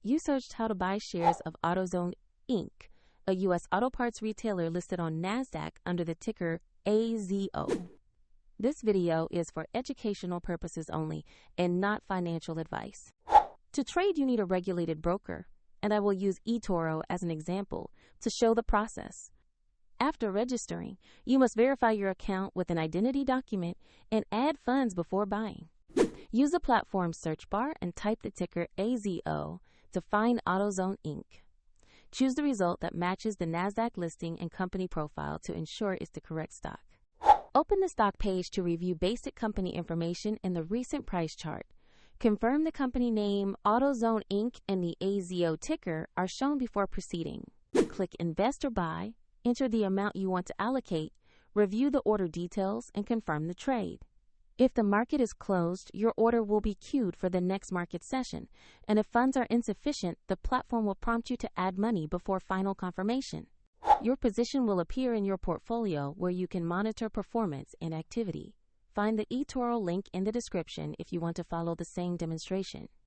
You searched how to buy shares of Autozone Inc., a U.S. auto parts retailer listed on NASDAQ under the ticker AZO. This video is for educational purposes only and not financial advice. To trade, you need a regulated broker, and I will use eToro as an example to show the process. After registering, you must verify your account with an identity document and add funds before buying. Use the platform's search bar and type the ticker AZO to find Autozone Inc. Choose the result that matches the NASDAQ listing and company profile to ensure it's the correct stock. Open the stock page to review basic company information and the recent price chart. Confirm the company name, Autozone Inc. and the AZO ticker are shown before proceeding. Click Invest or Buy, enter the amount you want to allocate, review the order details, and confirm the trade. If the market is closed, your order will be queued for the next market session, and if funds are insufficient, the platform will prompt you to add money before final confirmation. Your position will appear in your portfolio where you can monitor performance and activity. Find the eToro link in the description if you want to follow the same demonstration.